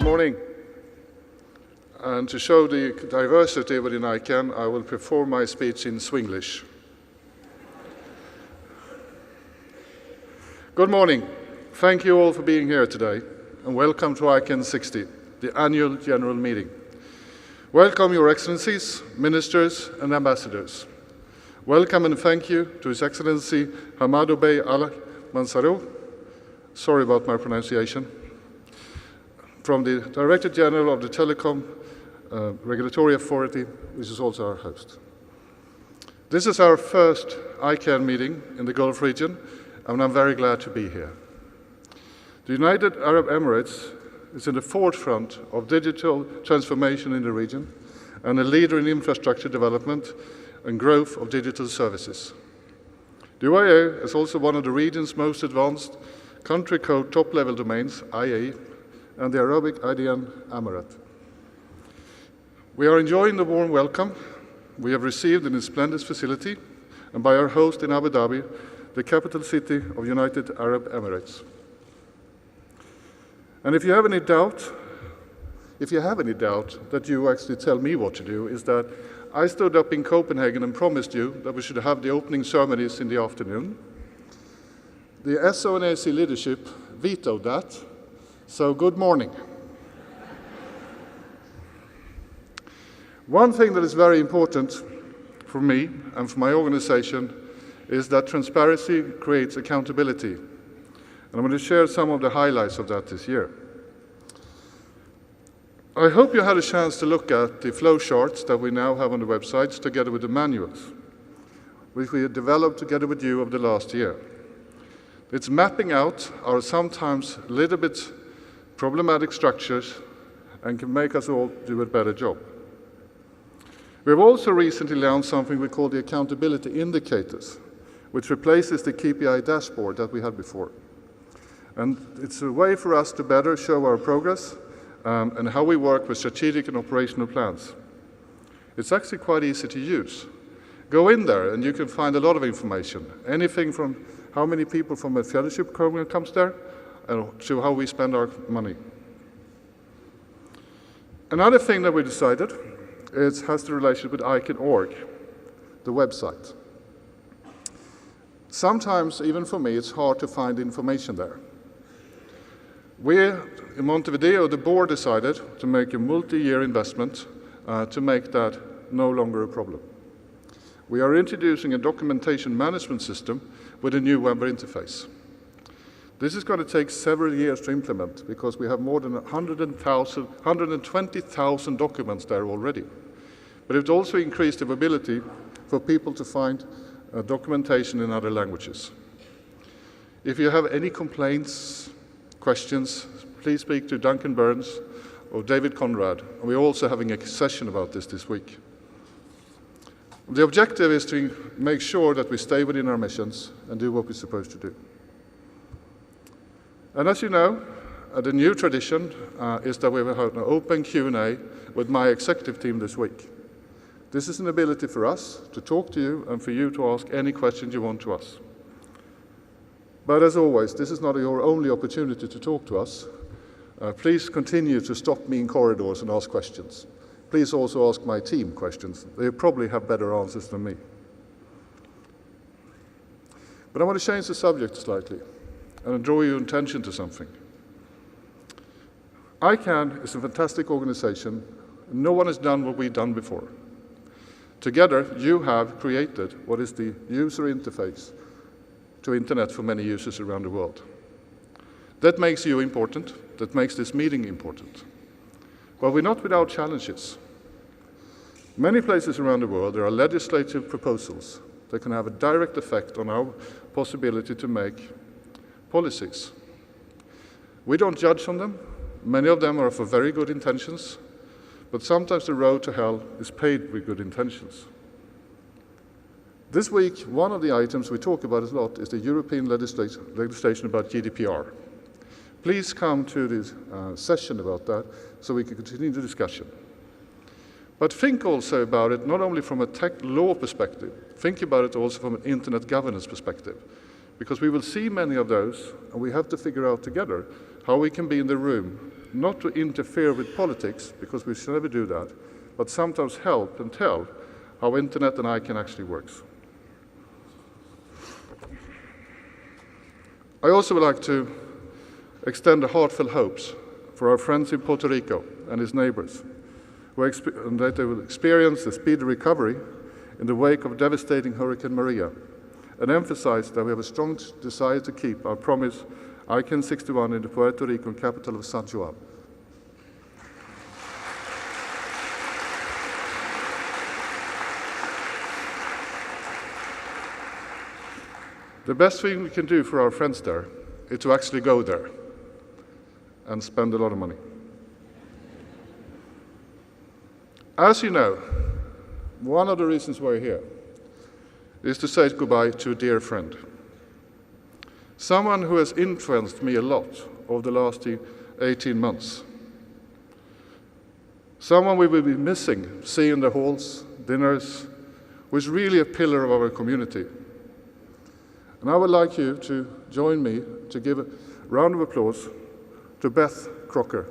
morning. And to show the diversity within ICANN, I will perform my speech in Swinglish. Good morning. Thank you all for being here today, and welcome to ICANN60, the annual general meeting. Welcome, Your Excellencies, Ministers, and Ambassadors. Welcome and thank you to His Excellency Hamadou Bey Al Mansourou, sorry about my pronunciation, from the Director General of the Telecom Regulatory Authority, which is also our host. This is our first ICANN meeting in the Gulf region, and I'm very glad to be here. The United Arab Emirates is in the forefront of digital transformation in the region and a leader in infrastructure development and growth of digital services. The UAE is also one of the region's most advanced country code top-level domains, IA, and the Arabic IDN Emirate. We are enjoying the warm welcome we have received in this splendid facility and by our host in Abu Dhabi, the capital city of United Arab Emirates. And if you have any doubt that you actually tell me what to do, is that I stood up in Copenhagen and promised you that we should have the opening ceremonies in the afternoon. The SONAC leadership vetoed that, so good morning. One thing that is very important for me and for my organization is that transparency creates accountability. And I'm going to share some of the highlights of that this year. I hope you had a chance to look at the flow charts that we now have on the websites together with the manuals, which we have developed together with you over the last year. It's mapping out our sometimes a little bit problematic structures and can make us all do a better job. We have also recently launched something we call the accountability indicators, which replaces the KPI dashboard that we had before. And it's a way for us to better show our progress and how we work with strategic and operational plans. It's actually quite easy to use. Go in there and you can find a lot of information, anything from how many people from a fellowship program comes there to how we spend our money. Another thing that we decided has the relationship with ICANN.org, the website. Sometimes, even for me, it's hard to find information there. We, in Montevideo, the board decided to make a multi-year investment to make that no longer a problem. We are introducing a documentation management system with a new web interface. This is going to take several years to implement because we have more than 120,000 documents there already. But it also increased the ability for people to find documentation in other languages. If you have any complaints, questions, please speak to Duncan Burns or David Conrad. And we're also having a session about this week. The objective is to make sure that we stay within our missions and do what we're supposed to do. And as you know, the new tradition is that we will have an open Q&A with my executive team this week. This is an ability for us to talk to you and for you to ask any questions you want to us. But as always, this is not your only opportunity to talk to us. Please continue to stop me in corridors and ask questions. Please also ask my team questions. They probably have better answers than me. But I want to change the subject slightly and draw your attention to something. ICANN is a fantastic organization. No one has done what we've done before. Together, you have created what is the user interface to Internet for many users around the world. That makes you important. That makes this meeting important. But we're not without challenges. Many places around the world, there are legislative proposals that can have a direct effect on our possibility to make policies. We don't judge on them. Many of them are for very good intentions, but sometimes the road to hell is paved with good intentions. This week, one of the items we talk about a lot is the European legislation about GDPR. Please come to this session about that so we can continue the discussion. But think also about it not only from a tech law perspective, think about it also from an internet governance perspective. Because we will see many of those, and we have to figure out together how we can be in the room not to interfere with politics, because we should never do that, but sometimes help and tell how Internet and ICANN actually works. I also would like to extend the heartfelt hopes for our friends in Puerto Rico and its neighbors, and that they will experience a speedy recovery in the wake of devastating Hurricane Maria, and emphasize that we have a strong desire to keep our promise ICANN61 in the Puerto Rican capital of San Juan. The best thing we can do for our friends there is to actually go there and spend a lot of money. As you know, one of the reasons we're here is to say goodbye to a dear friend. Someone who has influenced me a lot over the last 18 months. Someone we will be missing, seeing in the halls, dinners, who is really a pillar of our community. And I would like you to join me to give a round of applause to Beth Crocker.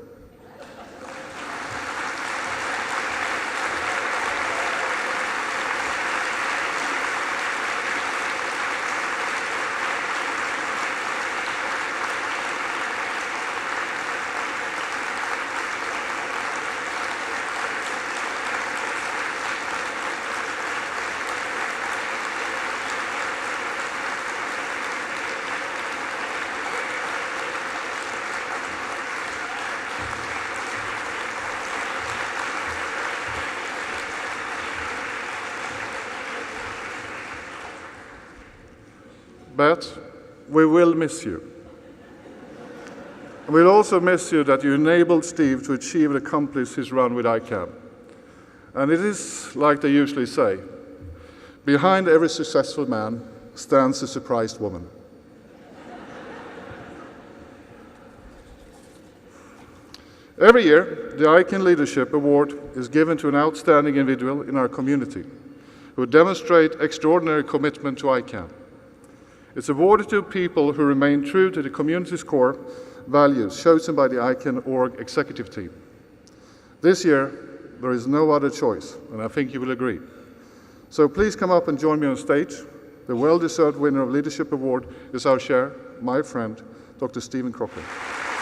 But we will miss you. We'll also miss you that you enabled Steve to achieve and accomplish his run with ICANN. And it is like they usually say, behind every successful man stands a surprised woman. Every year, the ICANN Leadership Award is given to an outstanding individual in our community who demonstrate extraordinary commitment to ICANN. It's awarded to people who remain true to the community's core values chosen by the ICANN.org executive team. This year, there is no other choice, and I think you will agree. So please come up and join me on stage. The well-deserved winner of Leadership Award is our chair, my friend, Dr. Stephen Crocker.